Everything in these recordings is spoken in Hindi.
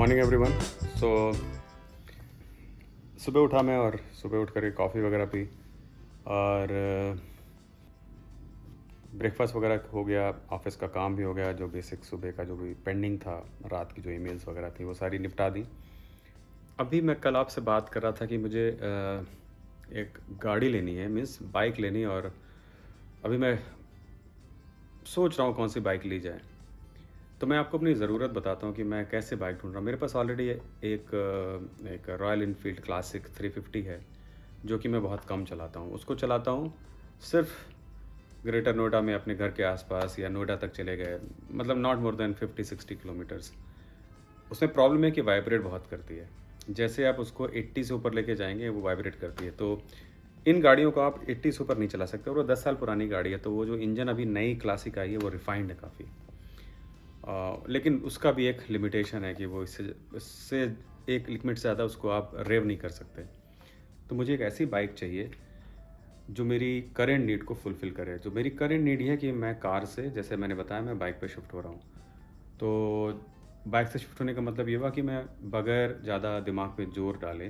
Morning everyone. सो सुबह उठा मैं और सुबह उठ कर कॉफ़ी वगैरह पी और ब्रेकफास्ट वगैरह हो गया। ऑफिस का काम भी हो गया, जो बेसिक सुबह का जो भी पेंडिंग था, रात की जो ईमेल्स वगैरह थी वो सारी निपटा दी। अभी मैं कल आपसे बात कर रहा था कि मुझे एक गाड़ी लेनी है, मीन्स बाइक लेनी है, और अभी मैं सोच रहा हूँ कौन सी बाइक ली जाए। तो मैं आपको अपनी ज़रूरत बताता हूँ कि मैं कैसे बाइक ढूँढ रहा हूँ। मेरे पास ऑलरेडी एक रॉयल इनफील्ड क्लासिक 350 है, जो कि मैं बहुत कम चलाता हूँ। उसको चलाता हूँ सिर्फ ग्रेटर नोएडा में, अपने घर के आसपास, या नोएडा तक चले गए, मतलब नॉट मोर देन 50-60 किलोमीटर्स। उसमें प्रॉब्लम है कि वाइब्रेट बहुत करती है। जैसे आप उसको 80 से ऊपर लेके जाएंगे वो वाइब्रेट करती है। तो इन गाड़ियों को आप 80 से ऊपर नहीं चला सकते, और वो 10 साल पुरानी गाड़ी है। तो वो जो इंजन अभी नई क्लासिक आई है वो रिफाइंड है काफ़ी। लेकिन उसका भी एक लिमिटेशन है कि वो इससे इससे एक लिमिट से ज़्यादा उसको आप रेव नहीं कर सकते। तो मुझे एक ऐसी बाइक चाहिए जो मेरी करेंट नीड को फुलफ़िल करे। जो मेरी करेंट नीड है कि मैं कार से, जैसे मैंने बताया, मैं बाइक पे शिफ्ट हो रहा हूँ। तो बाइक से शिफ्ट होने का मतलब ये हुआ कि मैं बगैर ज़्यादा दिमाग पे ज़ोर डाले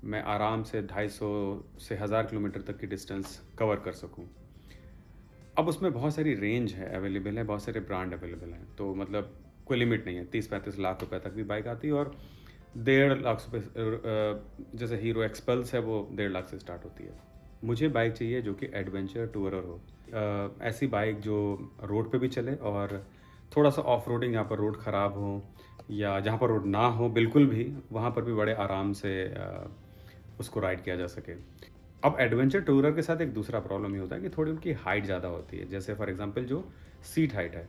मैं आराम से 250 से 1000 किलोमीटर तक की डिस्टेंस कवर कर सकूँ। अब उसमें बहुत सारी रेंज है, अवेलेबल है, बहुत सारे ब्रांड अवेलेबल हैं। तो मतलब कोई लिमिट नहीं है, 30-35 लाख रुपए तक भी बाइक आती है, और 1.5 लाख रुपए जैसे हीरो एक्सपल्स है वो 1.5 लाख से स्टार्ट होती है। मुझे बाइक चाहिए जो कि एडवेंचर टूरर हो। ऐसी बाइक जो रोड पे भी चले, और थोड़ा सा ऑफ रोडिंग, जहाँ पर रोड ख़राब हो या जहाँ पर रोड ना हो बिल्कुल भी, वहाँ पर भी बड़े आराम से उसको राइड किया जा सके। अब एडवेंचर टूरर के साथ एक दूसरा प्रॉब्लम ये होता है कि थोड़ी उनकी हाइट ज़्यादा होती है। जैसे फॉर एग्जांपल जो सीट हाइट है,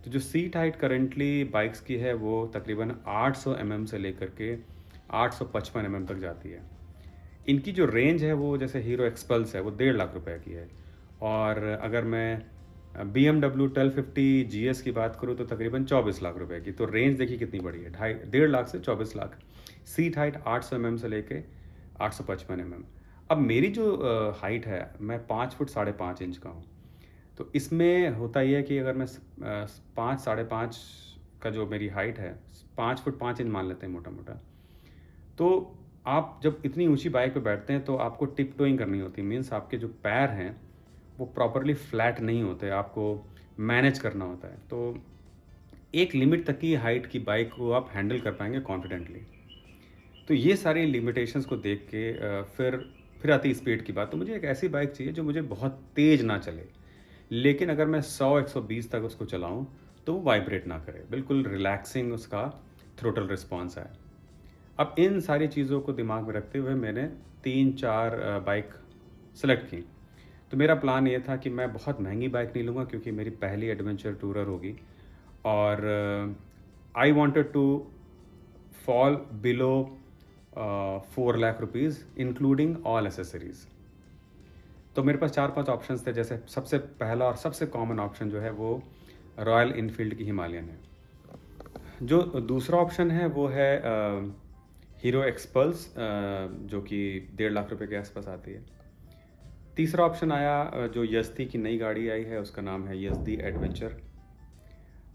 तो जो सीट हाइट करेंटली बाइक्स की है वो तकरीबन 800 से लेकर के 855 तक जाती है। इनकी जो रेंज है वो, जैसे हीरो एक्सपल्स है वो 1.5 लाख रुपए की है, और अगर मैं BMW 1250 GS की बात करूँ तो तकरीबन 24 लाख रुपए की। तो रेंज देखिए कितनी बड़ी है, 1.5 लाख से 24 लाख। सीट हाइट 800 से लेके 855 अब मेरी जो हाइट है, मैं 5 फुट 5.5 इंच का हूँ। तो इसमें होता ये है कि अगर मैं 5 5.5 का जो मेरी हाइट है, 5 फुट 5 इंच मान लेते हैं मोटा मोटा, तो आप जब इतनी ऊंची बाइक पे बैठते हैं तो आपको टिप टोइंग करनी होती है। मीन्स आपके जो पैर हैं वो प्रॉपरली फ्लैट नहीं होते, आपको मैनेज करना होता है। तो एक लिमिट तक की हाइट की बाइक को आप हैंडल कर पाएंगे कॉन्फिडेंटली। तो ये सारी लिमिटेशंस को देख के फिर आती है स्पीड की बात। तो मुझे एक ऐसी बाइक चाहिए जो मुझे बहुत तेज़ ना चले, लेकिन अगर मैं 100-120 तक उसको चलाऊं तो वो वाइब्रेट ना करे, बिल्कुल रिलैक्सिंग उसका थ्रोटल रिस्पॉन्स है। अब इन सारी चीज़ों को दिमाग में रखते हुए मैंने 3-4 बाइक सेलेक्ट की। तो मेरा प्लान ये था कि मैं बहुत महंगी बाइक नहीं लूँगा, क्योंकि मेरी पहली एडवेंचर टूरर होगी, और I wanted to fall below 4 lakh rupees including all accessories. तो मेरे पास 4-5 ऑप्शंस थे। जैसे सबसे पहला और सबसे कॉमन ऑप्शन जो है वो रॉयल इनफील्ड की हिमालयन है। जो दूसरा ऑप्शन है वो है हीरो एक्सपल्स, जो कि 1.5 लाख रुपए के आसपास आती है। तीसरा ऑप्शन आया जो यज़दी की नई गाड़ी आई है, उसका नाम है यज़दी एडवेंचर।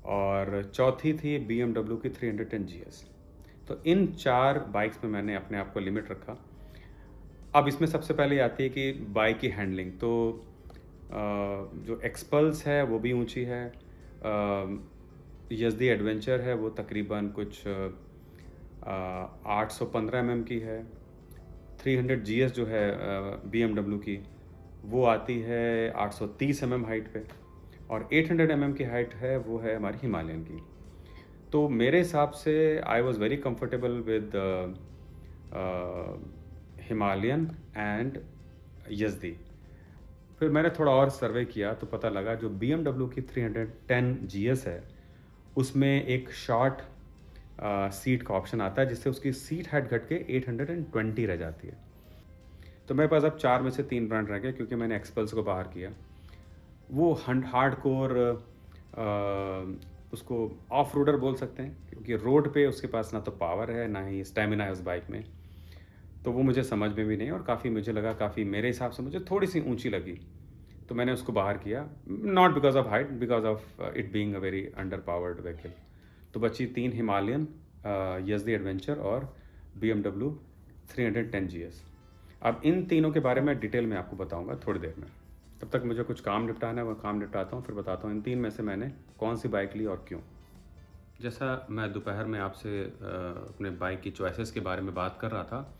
और चौथी थी BMW की 310 GS। तो इन 4 बाइक्स में मैंने अपने आप को लिमिट रखा। अब इसमें सबसे पहले आती है कि बाइक की हैंडलिंग। तो जो एक्सपल्स है वो भी ऊंची है, यज़दी एडवेंचर है वो तकरीबन कुछ 815 की है। 300 GS जो है BMW की, वो आती है 830 हाइट पे, और 800 की हाइट है वो है हमारी हिमालयन की। तो मेरे हिसाब से I was very comfortable with Himalayan and Yezdi. फिर मैंने थोड़ा और सर्वे किया तो पता लगा जो BMW की 310 GS है उसमें एक शॉर्ट सीट का ऑप्शन आता है, जिससे उसकी सीट हाइट घट के 820 रह जाती है। तो मेरे पास अब 4 में से 3 ब्रांड रह गए, क्योंकि मैंने एक्सपल्स को बाहर किया। वो हार्ड कोर, उसको ऑफ रोडर बोल सकते हैं, क्योंकि रोड पे उसके पास ना तो पावर है ना ही स्टेमिना है उस बाइक में। तो वो मुझे समझ में भी नहीं, और काफ़ी मुझे लगा, काफ़ी मेरे हिसाब से मुझे थोड़ी सी ऊंची लगी, तो मैंने उसको बाहर किया। Not because of height, because of it being a very under powered vehicle. तो बची 3 हिमालयन, यज़दी एडवेंचर और BMW 310 GS। अब इन तीनों के बारे में डिटेल में आपको बताऊंगा थोड़ी देर में। तब तक मुझे कुछ काम निपटाना है, वो काम निपटाता हूँ, फिर बताता हूँ इन तीन में से मैंने कौन सी बाइक ली और क्यों। जैसा मैं दोपहर में आपसे अपने बाइक की चॉइसेस के बारे में बात कर रहा था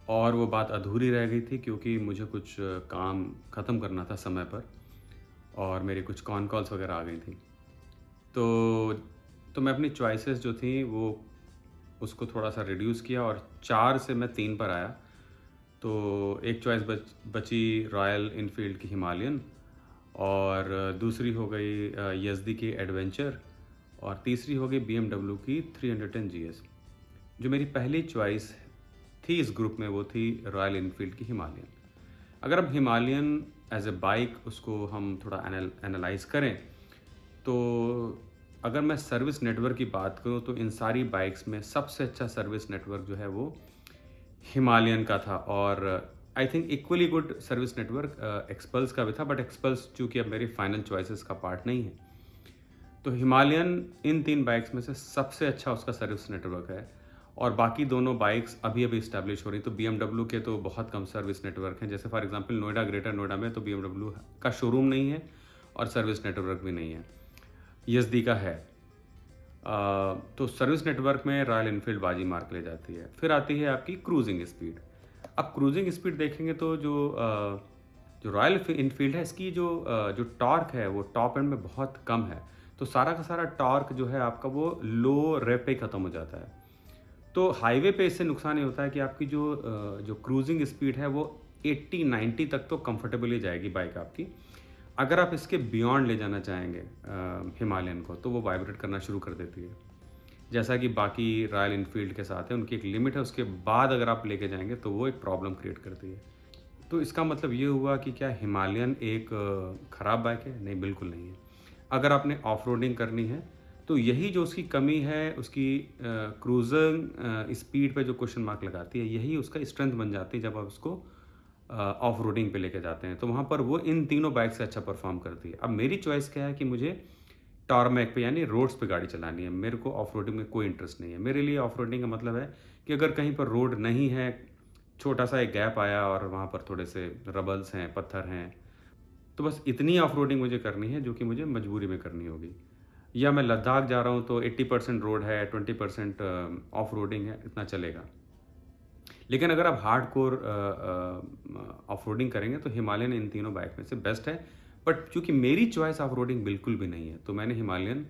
और वो बात अधूरी रह गई थी क्योंकि मुझे कुछ काम ख़त्म करना था समय पर और मेरी कुछ कॉन कॉल्स वगैरह आ गई थी। तो मैं अपनी चॉइसेस जो थी वो उसको थोड़ा-सा रिड्यूस किया और 4 से मैं 3 पर आया। तो एक चॉइस बची रॉयल एनफ़ील्ड की हिमालयन और दूसरी हो गई यज़दी की एडवेंचर और तीसरी हो गई BMW की 310 GS। जो मेरी पहली चॉइस थी इस ग्रुप में वो थी रॉयल एनफ़ील्ड की हिमालयन। अगर अब हिमालयन एज़ अ बाइक उसको हम थोड़ा एनालाइज़ करें तो अगर मैं सर्विस नेटवर्क की बात करूँ तो इन सारी बाइक्स में सबसे अच्छा सर्विस नेटवर्क जो है वो हिमालयन का था और I think equally good service network XPulse का भी था, बट एक्सपल्स चूँकि अब मेरी फाइनल चॉइसेस का पार्ट नहीं है। तो हिमालयन इन 3 बाइक्स में से सबसे अच्छा उसका सर्विस नेटवर्क है और बाकी दोनों बाइक्स अभी-अभी इस्टैब्लिश हो रही हैं। तो BMW के तो बहुत कम सर्विस नेटवर्क हैं। जैसे for example Noida, greater Noida में तो BMW का शोरूम नहीं है और सर्विस नेटवर्क भी नहीं है। यज़दी का है। तो सर्विस नेटवर्क में रॉयल एनफ़ील्ड बाजी मार के ले जाती है। फिर आती है आपकी क्रूज़िंग स्पीड। अब क्रूज़िंग स्पीड देखेंगे तो जो रॉयल एनफ़ील्ड है इसकी जो टॉर्क है वो टॉप एंड में बहुत कम है। तो सारा का सारा टॉर्क जो है आपका वो लो रेव पे ख़त्म हो जाता है। तो हाईवे पे इससे नुकसान ये होता है कि आपकी जो क्रूज़िंग स्पीड है वो 80-90 तक तो कंफर्टेबली जाएगी बाइक आपकी। अगर आप इसके बियॉन्ड ले जाना चाहेंगे हिमालयन को तो वो वाइब्रेट करना शुरू कर देती है। जैसा कि बाकी रॉयल एनफ़ील्ड के साथ है, उनकी एक लिमिट है, उसके बाद अगर आप लेके जाएँगे तो वो एक प्रॉब्लम क्रिएट करती है। तो इसका मतलब ये हुआ कि क्या हिमालयन एक ख़राब बाइक है? नहीं, बिल्कुल नहीं है। अगर आपने ऑफ-रोडिंग करनी है तो यही जो उसकी कमी है, उसकी क्रूज़िंग स्पीड पे जो क्वेश्चन मार्क लगाती है, यही उसका स्ट्रेंथ बन जाती है जब आप उसको ऑफ रोडिंग पे लेके जाते हैं। तो वहाँ पर वो इन तीनों बाइक से अच्छा परफॉर्म करती है। अब मेरी चॉइस क्या है कि मुझे टारमैक पे यानी रोड्स पे गाड़ी चलानी है। मेरे को ऑफ रोडिंग में कोई इंटरेस्ट नहीं है। मेरे लिए ऑफ रोडिंग का मतलब है कि अगर कहीं पर रोड नहीं है, छोटा सा एक गैप आया और वहाँ पर थोड़े से रबल्स हैं, पत्थर हैं, तो बस इतनी ऑफ रोडिंग मुझे करनी है जो कि मुझे मजबूरी में करनी होगी। या मैं लद्दाख जा रहा हूँ तो 80% रोड है, 20% ऑफ रोडिंग है, इतना चलेगा। लेकिन अगर आप हार्डकोर ऑफ-रोडिंग करेंगे तो हिमालयन इन तीनों बाइक में से बेस्ट है। बट चूँकि मेरी चॉइस ऑफ-रोडिंग बिल्कुल भी नहीं है, तो मैंने हिमालयन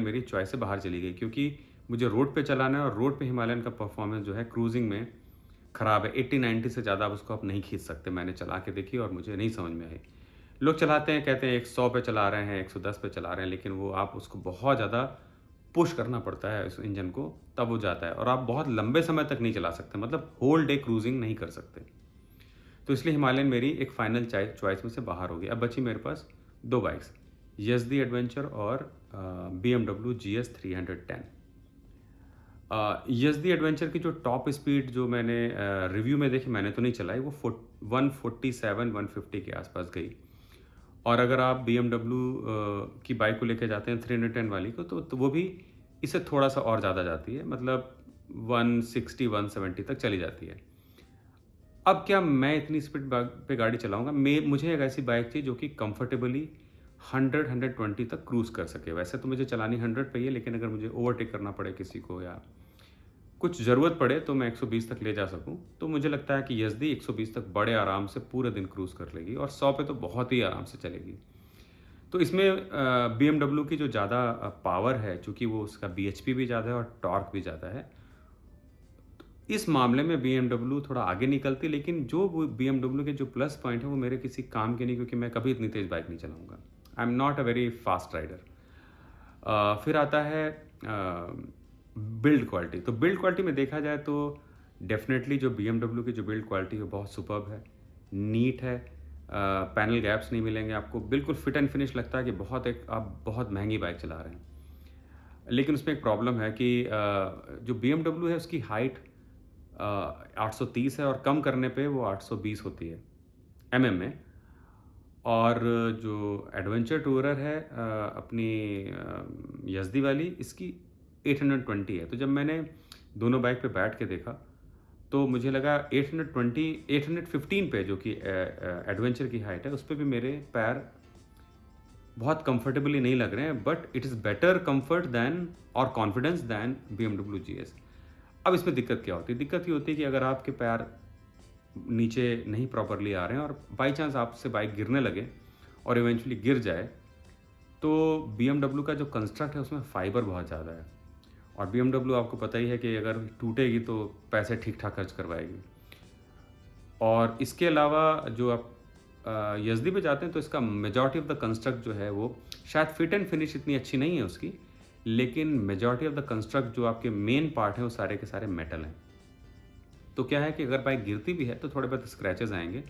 मेरी चॉइस से बाहर चली गई क्योंकि मुझे रोड पे चलाना है और रोड पे हिमालयन का परफॉर्मेंस जो है क्रूज़िंग में ख़राब है। 80-90 से ज़्यादा आप उसको नहीं खींच सकते। मैंने चला के देखी और मुझे नहीं समझ में आई। लोग चलाते हैं, कहते हैं 100 पे चला रहे हैं, 110 पे चला रहे हैं, लेकिन वो आप उसको बहुत ज़्यादा पुश करना पड़ता है उस इंजन को, तब वो जाता है और आप बहुत लंबे समय तक नहीं चला सकते, मतलब होल डे क्रूजिंग नहीं कर सकते। तो इसलिए हिमालयन मेरी एक फाइनल चॉइस में से बाहर हो गई। अब बची मेरे पास 2 बाइक्स, यज़दी एडवेंचर और BMW GS 310। यज़दी एडवेंचर की जो टॉप स्पीड जो मैंने रिव्यू में देखी, मैंने तो नहीं चलाई, वो 147-150 के आसपास गई। और अगर आप BMW की बाइक को लेके जाते हैं 310 वाली को तो वो भी इससे थोड़ा-सा और ज़्यादा जाती है, मतलब 160-170 तक चली जाती है। अब क्या मैं इतनी स्पीड पे गाड़ी चलाऊँगा? मुझे एक ऐसी बाइक चाहिए जो कि कंफर्टेबली 100-120 तक क्रूज़ कर सके। वैसे तो मुझे चलानी 100 पे ही है, लेकिन अगर मुझे ओवरटेक करना पड़े किसी को या कुछ ज़रूरत पड़े तो मैं 120 तक ले जा सकूँ, तो मुझे लगता है कि यज़दी 120 तक बड़े आराम से पूरे दिन क्रूज़ कर लेगी और 100 पे तो बहुत ही आराम से चलेगी। तो इसमें BMW की जो ज़्यादा पावर है, चूँकि वो उसका BHP भी ज़्यादा है और टॉर्क भी ज़्यादा है, इस मामले में BMW थोड़ा आगे निकलती है, लेकिन जो वो BMW के जो प्लस पॉइंट है वो मेरे किसी काम के नहीं, क्योंकि मैं कभी इतनी तेज़ बाइक नहीं चलाऊँगा। I am not a very fast rider. फिर आता है बिल्ड क्वालिटी। तो बिल्ड क्वालिटी में देखा जाए तो डेफ़िनेटली जो BMW की जो बिल्ड क्वालिटी है बहुत सुपर्ब है, नीट है, पैनल गैप्स नहीं मिलेंगे आपको, बिल्कुल फिट एंड फिनिश लगता है कि आप बहुत महँगी बाइक चला रहे हैं। लेकिन उसमें एक प्रॉब्लम है कि जो BMW है उसकी हाइट 830 है और कम करने पे वो 820 होती है mm में। और जो एडवेंचर टूरर है अपनी यज़दी वाली, इसकी 820 है। तो जब मैंने दोनों बाइक पे बैठ के देखा, तो मुझे लगा 820 815 पे जो कि एडवेंचर की हाइट है, उस पे भी मेरे पैर बहुत कंफर्टेबली नहीं लग रहे हैं, but it is better comfort than और कॉन्फिडेंस दैन BMW GS। अब इसमें दिक्कत क्या होती है? दिक्कत ये होती है कि अगर आपके पैर नीचे नहीं प्रॉपरली आ रहे हैं और बाई चांस आपसे बाइक गिरने लगे और इवेंचुअली गिर जाए, तो BMW का जो कंस्ट्रक्ट है उसमें फाइबर बहुत ज़्यादा है, और BMW आपको पता ही है कि अगर टूटेगी तो पैसे ठीक-ठाक खर्च करवाएगी। और इसके अलावा जो आप यज़दी पे जाते हैं तो इसका मेजॉरिटी ऑफ द कंस्ट्रक्ट जो है वो शायद फिट एंड फिनिश इतनी अच्छी नहीं है उसकी, लेकिन मेजॉरिटी ऑफ द कंस्ट्रक्ट जो आपके मेन पार्ट हैं वो सारे के सारे मेटल हैं। तो क्या है कि अगर बाइक गिरती भी है तो थोड़े बहुत स्क्रैचेस आएँगे।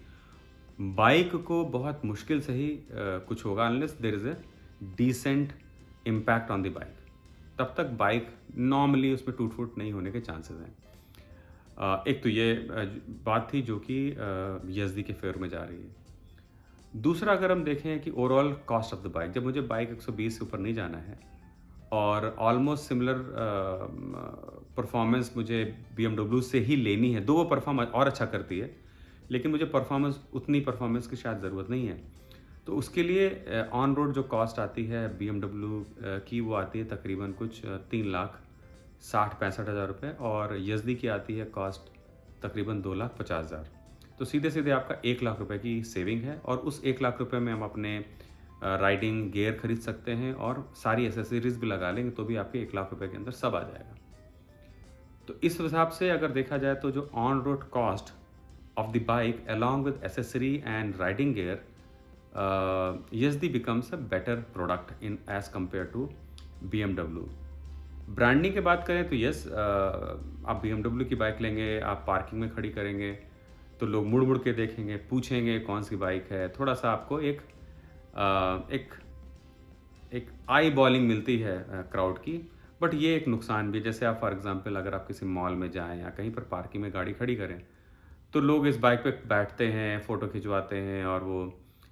बाइक को बहुत मुश्किल से ही कुछ होगा unless there is a decent impact on the bike. तब तक बाइक नॉर्मली उसमें टूट-फूट नहीं होने के चांसेस हैं। एक तो ये बात थी जो कि यज़दी के फ़ेवर में जा रही है। दूसरा अगर हम देखें कि overall cost of the bike, जब मुझे बाइक 120 से ऊपर नहीं जाना है और ऑलमोस्ट सिमिलर परफॉर्मेंस मुझे BMW से ही लेनी है, दो वो परफॉर्म और अच्छा करती है, लेकिन मुझे उतनी परफॉर्मेंस की शायद ज़रूरत नहीं है। तो उसके लिए ऑन रोड जो कॉस्ट आती है BMW की, वो आती है तकरीबन कुछ 3,60,65,000 रुपये, और यज़दी की आती है कॉस्ट तकरीबन 2,50,000। तो सीधे-सीधे आपका 1,00,000 रुपए की सेविंग है, और उस 1,00,000 रुपए में हम अपने राइडिंग गियर खरीद सकते हैं और सारी एसेसरीज़ भी लगा लेंगे तो भी आपके 1,00,000 रुपए के अंदर सब आ जाएगा। तो इस हिसाब से अगर देखा जाए तो जो on road cost of the bike along with accessory and riding gear, Yezdi becomes a better product in as compare to BMW। Branding की बात करें तो यस, आप BMW की बाइक लेंगे, आप पार्किंग में खड़ी करेंगे तो लोग मुड़-मुड़ के देखेंगे, पूछेंगे कौन-सी बाइक है। थोड़ा-सा आपको एक एक आई बॉलिंग मिलती है क्राउड की, बट ये एक नुकसान भी है। जैसे आप फॉर एग्ज़ाम्पल अगर आप किसी मॉल में जाएँ या कहीं पर पार्किंग में गाड़ी खड़ी करें, तो लोग इस बाइक पे बैठते हैं, फ़ोटो खिंचवाते हैं, और वो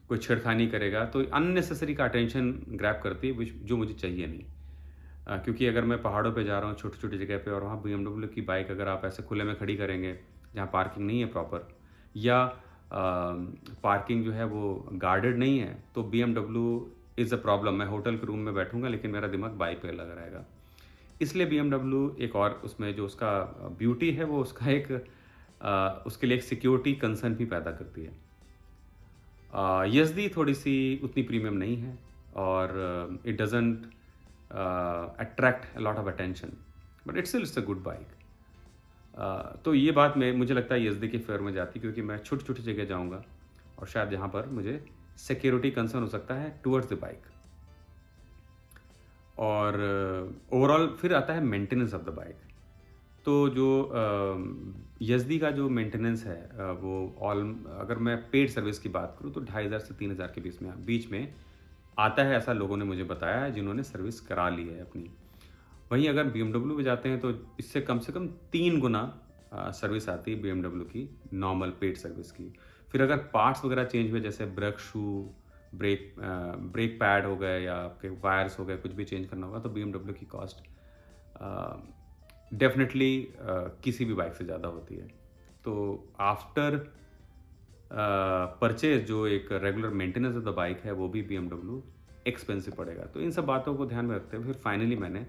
कोई छेड़खानी करेगा तो अननेसेसरी का अटेंशन ग्रैब करती है, जो मुझे चाहिए नहीं। क्योंकि अगर मैं पहाड़ों पे जा रहा हूँ छोटी-छोटी जगह पे, और वहाँ BMW की बाइक अगर आप ऐसे खुले में खड़ी करेंगे, जहाँ पार्किंग नहीं है प्रॉपर, या पार्किंग जो है वो गार्डेड नहीं है, तो BMW इज़ अ प्रॉब्लम। मैं होटल के रूम में बैठूँगा लेकिन मेरा दिमाग बाइक पे लगा रहेगा। इसलिए BMW एक और उसमें जो उसका ब्यूटी है वो उसका एक उसके लिए एक सिक्योरिटी कंसर्न भी पैदा करती है। यज़दी थोड़ी-सी उतनी प्रीमियम नहीं है, और it doesn't attract a lot of attention, but it's a good bike. तो ये बात मुझे लगता है यज़दी के फ़ेवर में जाती है, क्योंकि मैं छोटी-छोटी जगह जाऊँगा और शायद जहाँ पर मुझे सिक्योरिटी कंसर्न हो सकता है टुवर्ड्स द बाइक। और ओवरऑल फिर आता है मेंटेनेंस ऑफ द बाइक। तो जो यज़दी का जो मेंटेनेंस है, अगर मैं पेड सर्विस की बात करूँ तो 2,500 से 3,000 के बीच में आता है, ऐसा लोगों ने मुझे बताया है जिन्होंने सर्विस करा ली है अपनी। वहीं अगर BMW पे जाते हैं तो इससे कम से कम 3 गुना सर्विस आती है BMW की नॉर्मल पेड सर्विस की। फिर अगर पार्ट्स वगैरह चेंज हुए, जैसे ब्रेक पैड हो गए या आपके वायर्स हो गए, कुछ भी चेंज करना होगा, तो BMW की कॉस्ट डेफ़िनेटली किसी भी बाइक से ज़्यादा होती है। तो आफ्टर परचेज़ जो एक regular maintenance of the bike है, वो भी BMW एक्सपेंसिव पड़ेगा। तो इन सब बातों को ध्यान में रखते हुए फिर फाइनली मैंने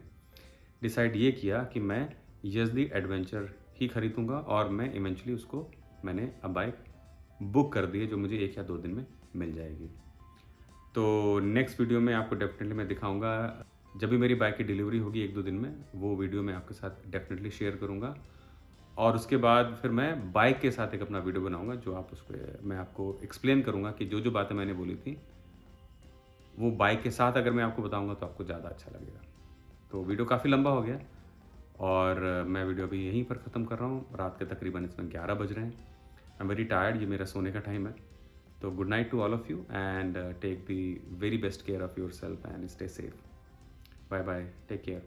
डिसाइड ये किया कि मैं यज़दी एडवेंचर ही खरीदूँगा, और मैं इवेंचुअली मैंने अब बाइक बुक कर दी है, जो मुझे 1 या 2 दिन में मिल जाएगी। तो नेक्स्ट वीडियो में आपको डेफ़िनेटली मैं दिखाऊँगा, जब भी मेरी बाइक की डिलीवरी होगी 1-2 दिन में, वो वीडियो मैं आपके साथ डेफ़िनेटली शेयर करूँगा। और उसके बाद फिर मैं बाइक के साथ एक अपना वीडियो बनाऊँगा, जो मैं आपको एक्सप्लेन करूँगा कि जो बातें मैंने बोली थी, वो बाइक के साथ अगर मैं आपको बताऊँगा तो आपको ज़्यादा अच्छा लगेगा। तो वीडियो काफ़ी लंबा हो गया, और मैं वीडियो अभी यहीं पर ख़त्म कर रहा हूँ। रात के तकरीबन इसमें 11 बज रहे हैं। आई एम वेरी टायर्ड, ये मेरा सोने का टाइम है। तो good night to all of you, and take the very best care of yourself and stay safe. Bye bye, take care.